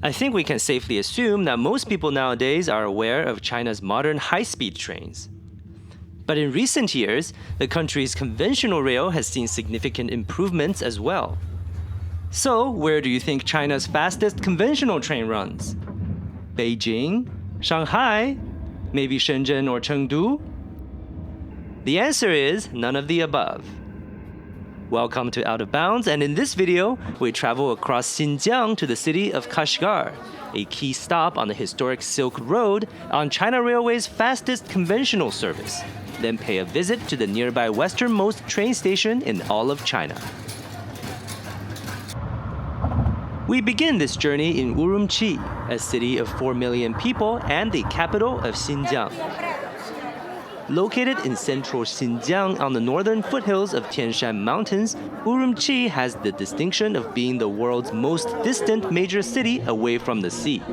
I think we can safely assume that most people nowadays are aware of China's modern high-speed trains. But in recent years, the country's conventional rail has seen significant improvements as well. So, where do you think China's fastest conventional train runs? Beijing? Shanghai? Maybe Shenzhen or Chengdu? The answer is none of the above. Welcome to Out of Bounds, and in this video, we travel across Xinjiang to the city of Kashgar, a key stop on the historic Silk Road on China Railway's fastest conventional service, then pay a visit to the nearby Westernmost train station in all of China. We begin this journey in Urumqi, a city of 4 million people and the capital of Xinjiang. Located in central Xinjiang on the northern foothills of Tian Shan Mountains, Urumqi has the distinction of being the world's most distant major city away from the sea.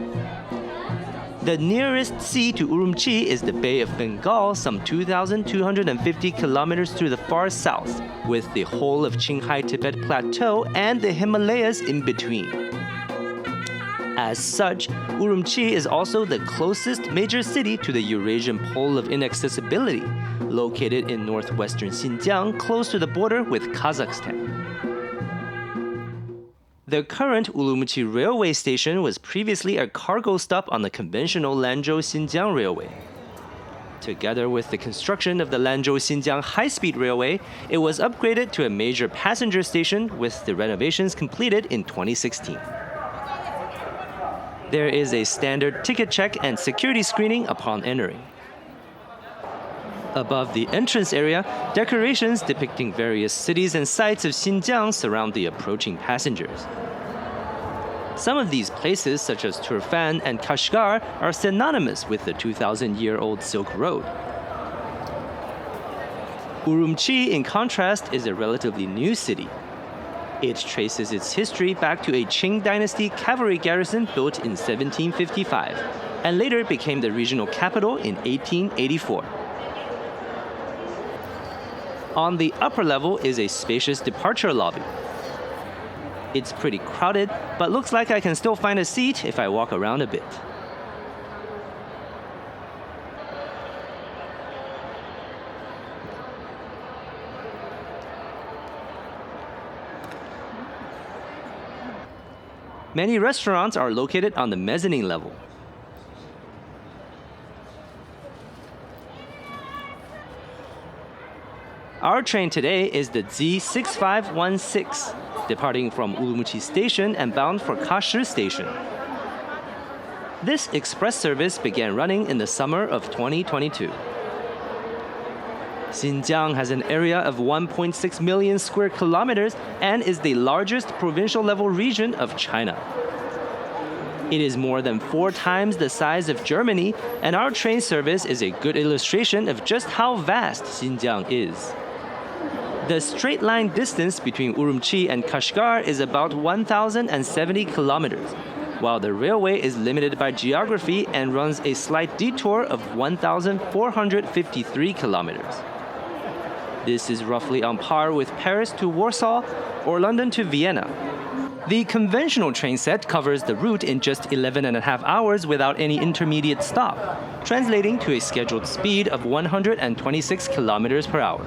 The nearest sea to Urumqi is the Bay of Bengal, some 2,250 kilometers to the far south, with the whole of Qinghai Tibet Plateau and the Himalayas in between. As such, Urumqi is also the closest major city to the Eurasian Pole of Inaccessibility, located in northwestern Xinjiang, close to the border with Kazakhstan. The current Urumqi railway station was previously a cargo stop on the conventional Lanzhou-Xinjiang Railway. Together with the construction of the Lanzhou-Xinjiang high-speed railway, it was upgraded to a major passenger station with the renovations completed in 2016. There is a standard ticket check and security screening upon entering. Above the entrance area, decorations depicting various cities and sites of Xinjiang surround the approaching passengers. Some of these places, such as Turfan and Kashgar, are synonymous with the 2,000-year-old Silk Road. Urumqi, in contrast, is a relatively new city. It traces its history back to a Qing dynasty cavalry garrison built in 1755, and later became the regional capital in 1884. On the upper level is a spacious departure lobby. It's pretty crowded, but looks like I can still find a seat if I walk around a bit. Many restaurants are located on the mezzanine level. Our train today is the Z6516, departing from Urumqi Station and bound for Kashgar Station. This express service began running in the summer of 2022. Xinjiang has an area of 1.6 million square kilometers and is the largest provincial level region of China. It is more than 4 times the size of Germany, and our train service is a good illustration of just how vast Xinjiang is. The straight line distance between Urumqi and Kashgar is about 1,070 kilometers, while the railway is limited by geography and runs a slight detour of 1,453 kilometers. This is roughly on par with Paris to Warsaw or London to Vienna. The conventional train set covers the route in just 11.5 hours without any intermediate stop, translating to a scheduled speed of 126 kilometers per hour.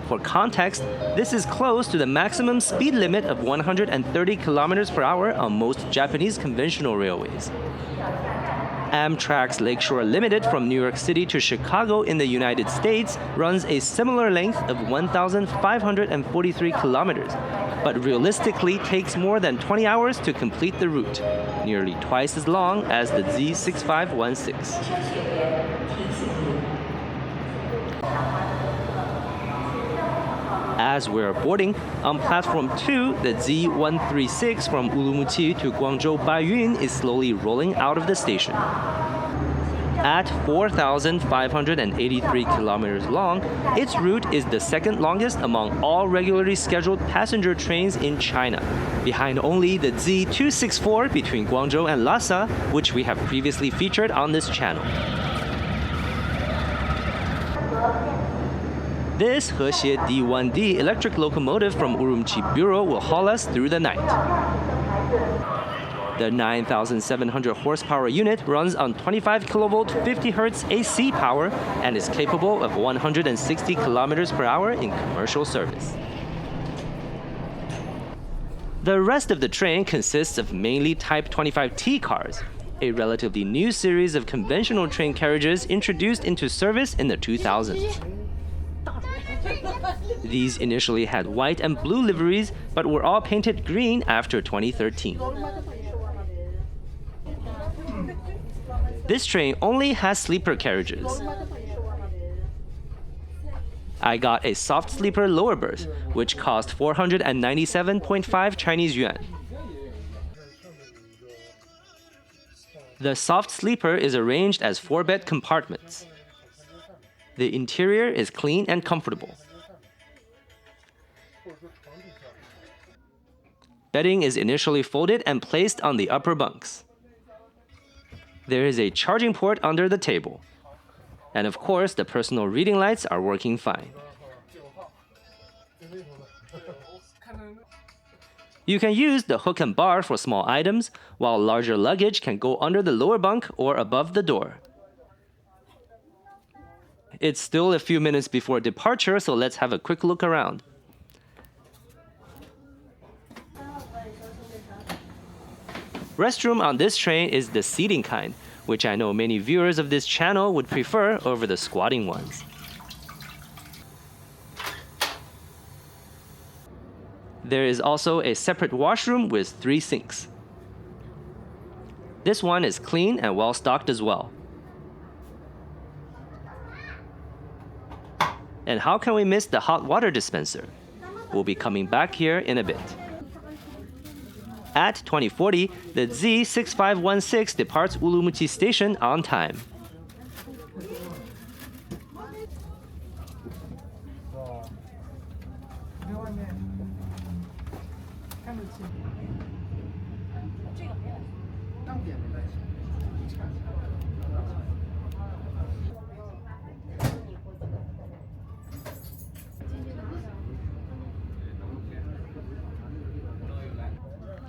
For context, this is close to the maximum speed limit of 130 kilometers per hour on most Japanese conventional railways. Amtrak's Lakeshore Limited from New York City to Chicago in the United States runs a similar length of 1,543 kilometers, but realistically takes more than 20 hours to complete the route, nearly twice as long as the Z6516. As we're boarding, on platform 2, the Z136 from Urumqi to Guangzhou Baiyun is slowly rolling out of the station. At 4,583 kilometers long, its route is the second longest among all regularly scheduled passenger trains in China, behind only the Z264 between Guangzhou and Lhasa, which we have previously featured on this channel. This Hexie D1D electric locomotive from Urumqi Bureau will haul us through the night. The 9,700 horsepower unit runs on 25 kilovolt 50 Hz AC power and is capable of 160 kilometers per hour in commercial service. The rest of the train consists of mainly Type 25T cars, a relatively new series of conventional train carriages introduced into service in the 2000s. These initially had white and blue liveries, but were all painted green after 2013. This train only has sleeper carriages. I got a soft sleeper lower berth, which cost 497.5 Chinese yuan. The soft sleeper is arranged as 4-bed compartments. The interior is clean and comfortable. Bedding is initially folded and placed on the upper bunks. There is a charging port under the table. And of course, the personal reading lights are working fine. You can use the hook and bar for small items, while larger luggage can go under the lower bunk or above the door. It's still a few minutes before departure, so let's have a quick look around. Restroom on this train is the seating kind, which I know many viewers of this channel would prefer over the squatting ones. There is also a separate washroom with 3 sinks. This one is clean and well stocked as well. And how can we miss the hot water dispenser? We'll be coming back here in a bit. At 2040, the Z6516 departs Urumqi Station on time.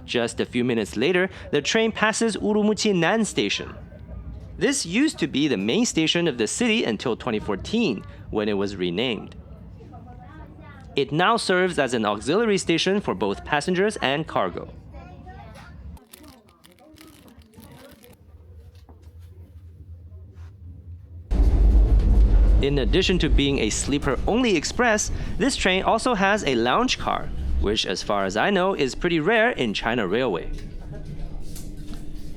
Just a few minutes later, the train passes Urumqi Nan Station. This used to be the main station of the city until 2014, when it was renamed. It now serves as an auxiliary station for both passengers and cargo. In addition to being a sleeper-only express, this train also has a lounge car, which, as far as I know, is pretty rare in China Railway.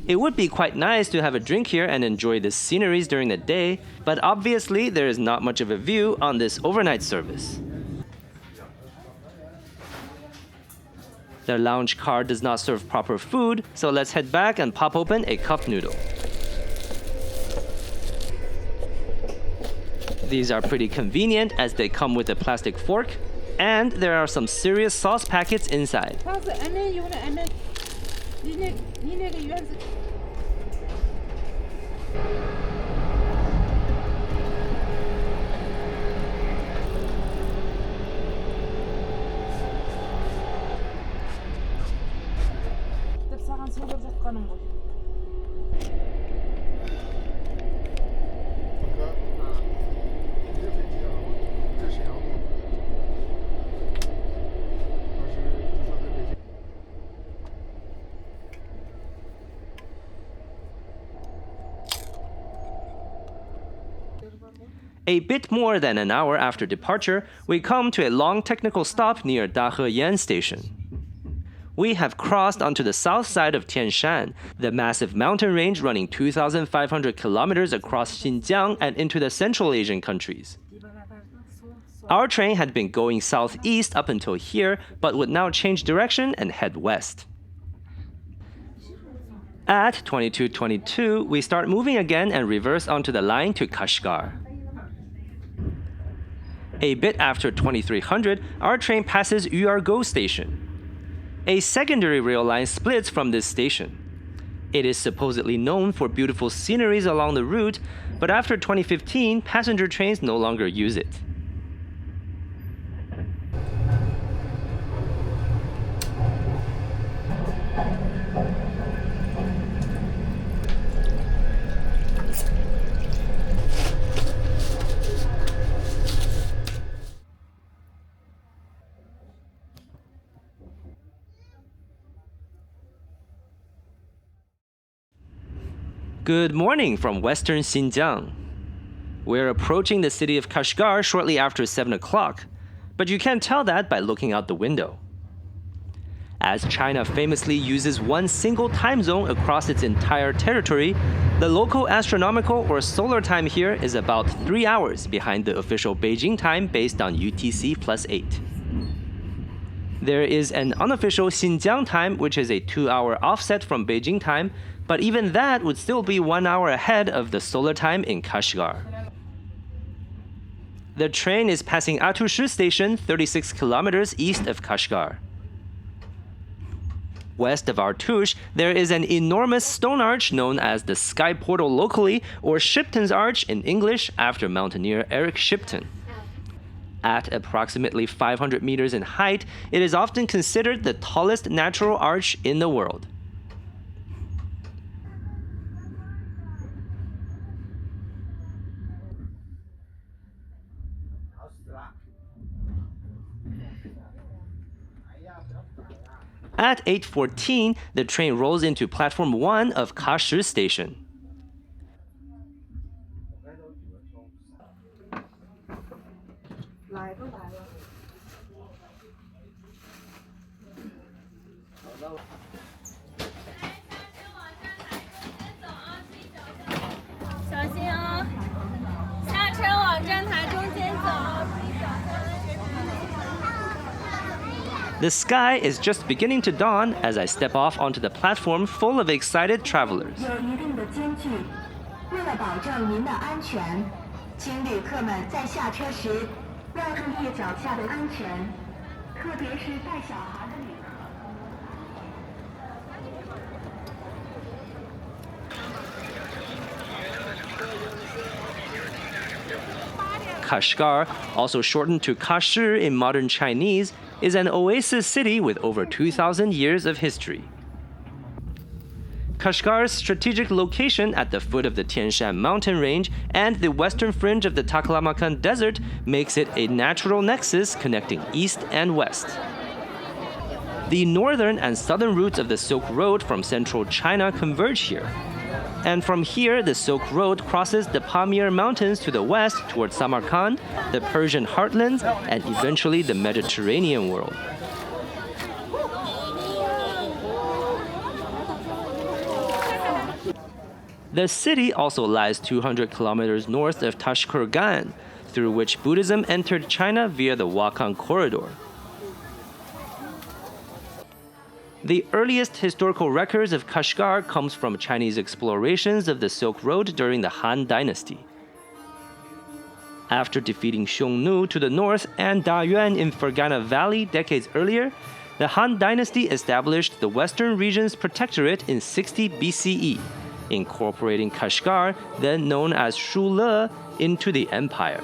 It would be quite nice to have a drink here and enjoy the sceneries during the day, but obviously there is not much of a view on this overnight service. The lounge car does not serve proper food, so let's head back and pop open a cup noodle. These are pretty convenient as they come with a plastic fork, and there are some serious sauce packets inside. A bit more than an hour after departure, we come to a long technical stop near Daheyan Station. We have crossed onto the south side of Tian Shan, the massive mountain range running 2,500 kilometers across Xinjiang and into the Central Asian countries. Our train had been going southeast up until here, but would now change direction and head west. At 2222, we start moving again and reverse onto the line to Kashgar. A bit after 2300, our train passes Uyargo Station. A secondary rail line splits from this station. It is supposedly known for beautiful sceneries along the route, but after 2015, passenger trains no longer use it. Good morning from Western Xinjiang. We're approaching the city of Kashgar shortly after 7 o'clock, but you can't tell that by looking out the window. As China famously uses one single time zone across its entire territory, the local astronomical or solar time here is about 3 hours behind the official Beijing time based on UTC +8. There is an unofficial Xinjiang time, which is a 2-hour offset from Beijing time, but even that would still be 1 hour ahead of the solar time in Kashgar. The train is passing Atushi Station, 36 kilometers east of Kashgar. West of Artush, there is an enormous stone arch known as the Sky Portal locally, or Shipton's Arch in English, after mountaineer Eric Shipton. At approximately 500 meters in height, it is often considered the tallest natural arch in the world. At 8:14, the train rolls into Platform 1 of Kashgar Station. The sky is just beginning to dawn as I step off onto the platform full of excited travelers. Kashgar, also shortened to Kashgar in modern Chinese, is an oasis city with over 2,000 years of history. Kashgar's strategic location at the foot of the Tian Shan mountain range and the western fringe of the Taklamakan Desert makes it a natural nexus connecting east and west. The northern and southern routes of the Silk Road from central China converge here. And from here, the Silk Road crosses the Pamir Mountains to the west towards Samarkand, the Persian heartlands, and eventually the Mediterranean world. The city also lies 200 kilometers north of Tashkurgan, through which Buddhism entered China via the Wakhan Corridor. The earliest historical records of Kashgar comes from Chinese explorations of the Silk Road during the Han Dynasty. After defeating Xiongnu to the north and Dayuan in Fergana Valley decades earlier, the Han Dynasty established the Western Region's Protectorate in 60 BCE, incorporating Kashgar, then known as Shule, into the empire.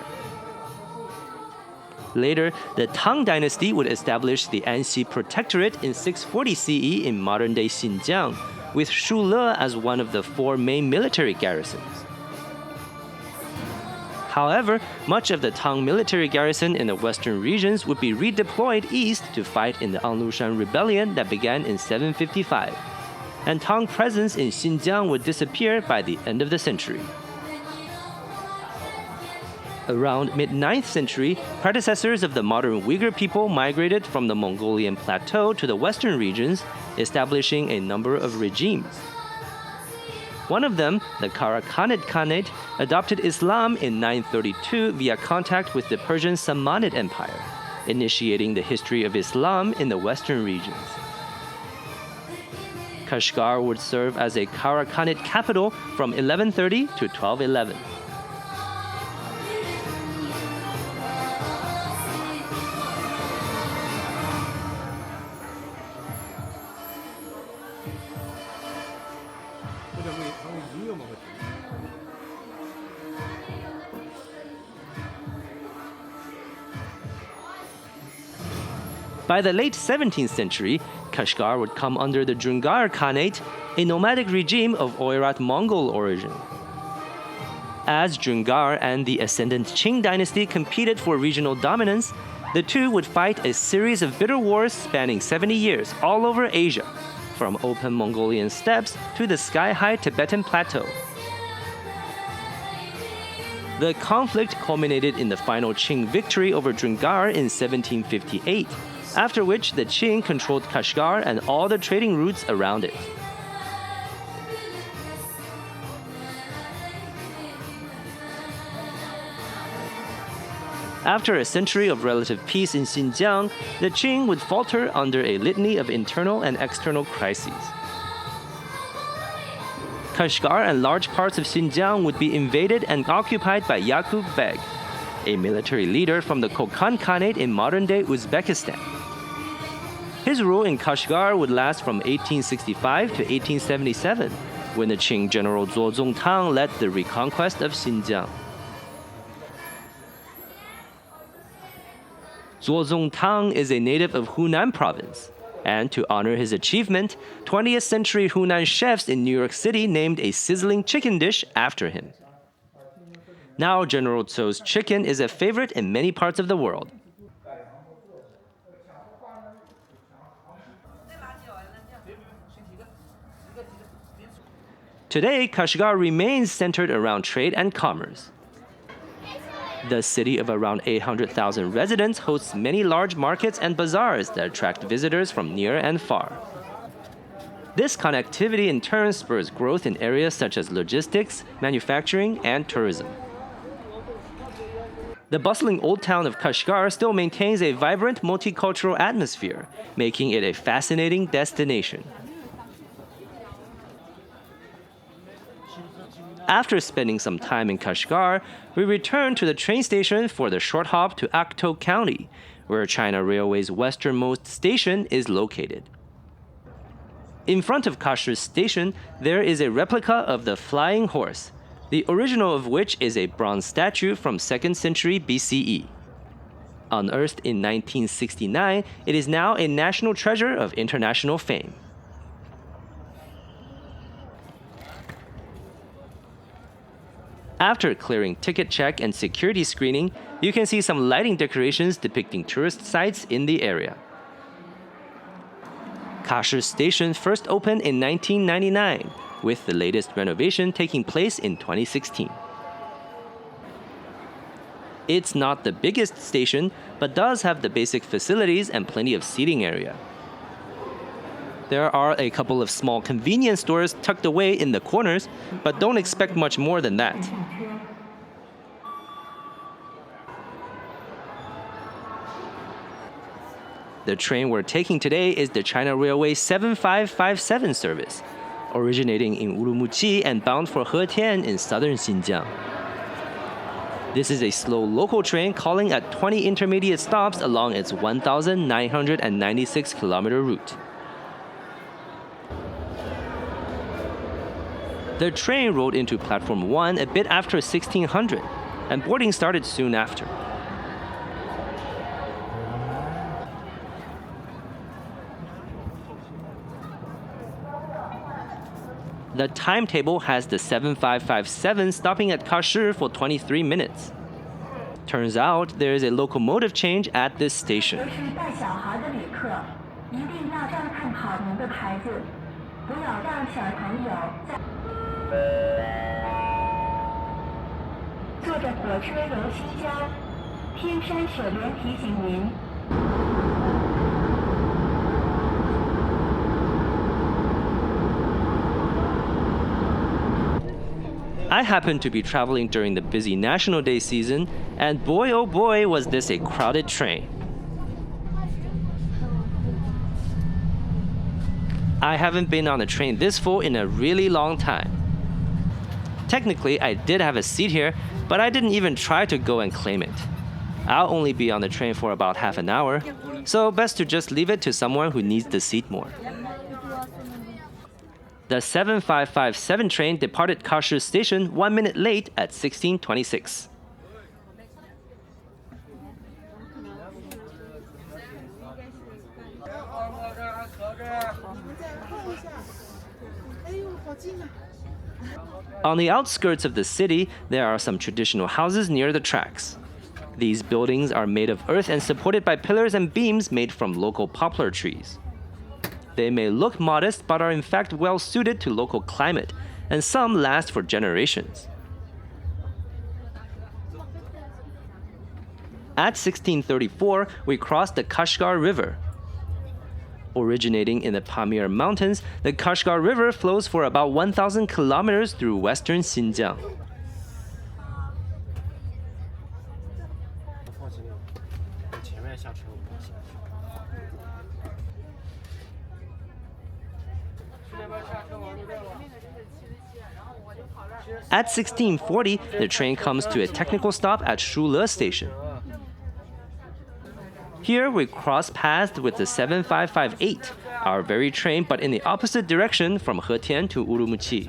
Later, the Tang Dynasty would establish the Anxi Protectorate in 640 CE in modern-day Xinjiang, with Shule as one of the 4 main military garrisons. However, much of the Tang military garrison in the western regions would be redeployed east to fight in the Anlushan Rebellion that began in 755, and Tang presence in Xinjiang would disappear by the end of the century. Around mid-9th century, predecessors of the modern Uyghur people migrated from the Mongolian plateau to the western regions, establishing a number of regimes. One of them, the Karakhanid Khanate, adopted Islam in 932 via contact with the Persian Samanid Empire, initiating the history of Islam in the western regions. Kashgar would serve as a Karakhanid capital from 1130 to 1211. By the late 17th century, Kashgar would come under the Jungar Khanate, a nomadic regime of Oirat Mongol origin. As Jungar and the ascendant Qing dynasty competed for regional dominance, the two would fight a series of bitter wars spanning 70 years all over Asia, from open Mongolian steppes to the sky-high Tibetan plateau. The conflict culminated in the final Qing victory over Dringar in 1758, after which the Qing controlled Kashgar and all the trading routes around it. After a century of relative peace in Xinjiang, the Qing would falter under a litany of internal and external crises. Kashgar and large parts of Xinjiang would be invaded and occupied by Yakub Beg, a military leader from the Kokand Khanate in modern-day Uzbekistan. His rule in Kashgar would last from 1865 to 1877, when the Qing general Zuo Zongtang led the reconquest of Xinjiang. Zuo Zongtang is a native of Hunan province, and to honor his achievement, 20th century Hunan chefs in New York City named a sizzling chicken dish after him. Now General Tso's chicken is a favorite in many parts of the world. Today, Kashgar remains centered around trade and commerce. The city of around 800,000 residents hosts many large markets and bazaars that attract visitors from near and far. This connectivity in turn spurs growth in areas such as logistics, manufacturing, and tourism. The bustling old town of Kashgar still maintains a vibrant multicultural atmosphere, making it a fascinating destination. After spending some time in Kashgar, we return to the train station for the short hop to Aketao County, where China Railway's Westernmost station is located. In front of Kashgar Station, there is a replica of the Flying Horse, the original of which is a bronze statue from 2nd century BCE. Unearthed in 1969, it is now a national treasure of international fame. After clearing ticket check and security screening, you can see some lighting decorations depicting tourist sites in the area. Kashgar Station first opened in 1999, with the latest renovation taking place in 2016. It's not the biggest station, but does have the basic facilities and plenty of seating area. There are a couple of small convenience stores tucked away in the corners, but don't expect much more than that. The train we're taking today is the China Railway 7557 service, originating in Urumqi and bound for Hetian in southern Xinjiang. This is a slow local train calling at 20 intermediate stops along its 1,996-kilometer route. The train rolled into Platform 1 a bit after 1600, and boarding started soon after. The timetable has the 7557 stopping at Kashgar for 23 minutes. Turns out there is a locomotive change at this station. 坐着火车游西郊，天山雪莲提醒您。 I happened to be traveling during the busy National Day season, and boy oh boy was this a crowded train. I haven't been on a train this full in a really long time. Technically, I did have a seat here, but I didn't even try to go and claim it. I'll only be on the train for about half an hour, so best to just leave it to someone who needs the seat more. The 7557 train departed Kashgar Station 1 minute late at 16:26. On the outskirts of the city, there are some traditional houses near the tracks. These buildings are made of earth and supported by pillars and beams made from local poplar trees. They may look modest, but are in fact well suited to local climate, and some last for generations. At 1634, we crossed the Kashgar River. Originating in the Pamir Mountains, the Kashgar River flows for about 1,000 kilometers through western Xinjiang. At 1640, the train comes to a technical stop at Shule Station. Here we cross paths with the 7558, our very train but in the opposite direction from Hetian to Urumqi.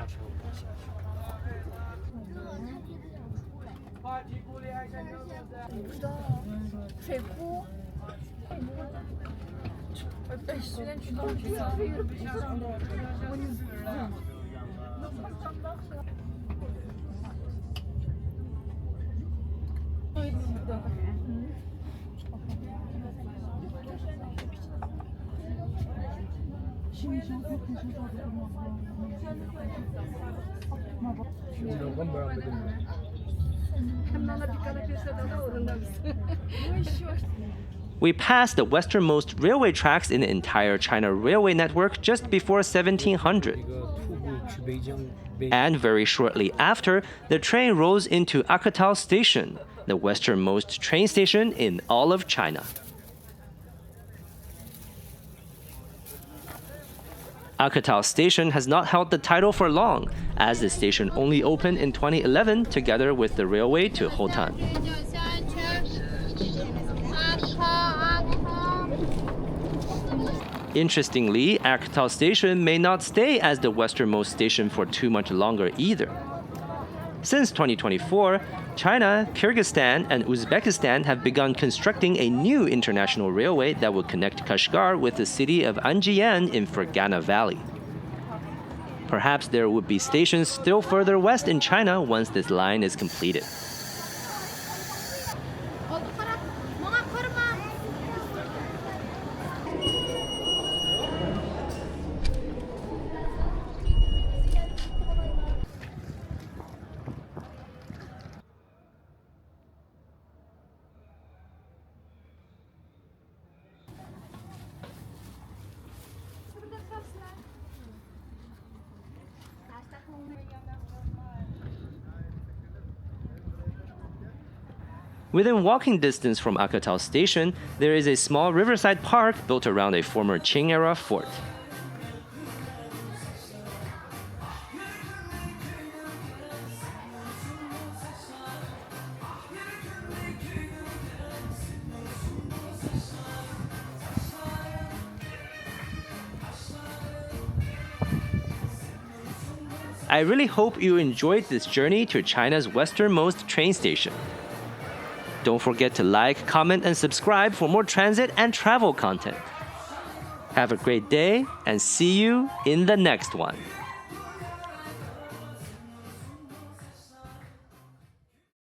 We passed the westernmost railway tracks in the entire China railway network just before 1700. And very shortly after, the train rolls into Aketao Station, the westernmost train station in all of China. Aketao Station has not held the title for long, as the station only opened in 2011 together with the railway to Hotan. Interestingly, Aketao Station may not stay as the westernmost station for too much longer either. Since 2024, China, Kyrgyzstan, and Uzbekistan have begun constructing a new international railway that will connect Kashgar with the city of Anjian in Fergana Valley. Perhaps there would be stations still further west in China once this line is completed. Within walking distance from Aketao Station, there is a small riverside park built around a former Qing-era fort. I really hope you enjoyed this journey to China's westernmost train station. Don't forget to like, comment, and subscribe for more transit and travel content. Have a great day and see you in the next one.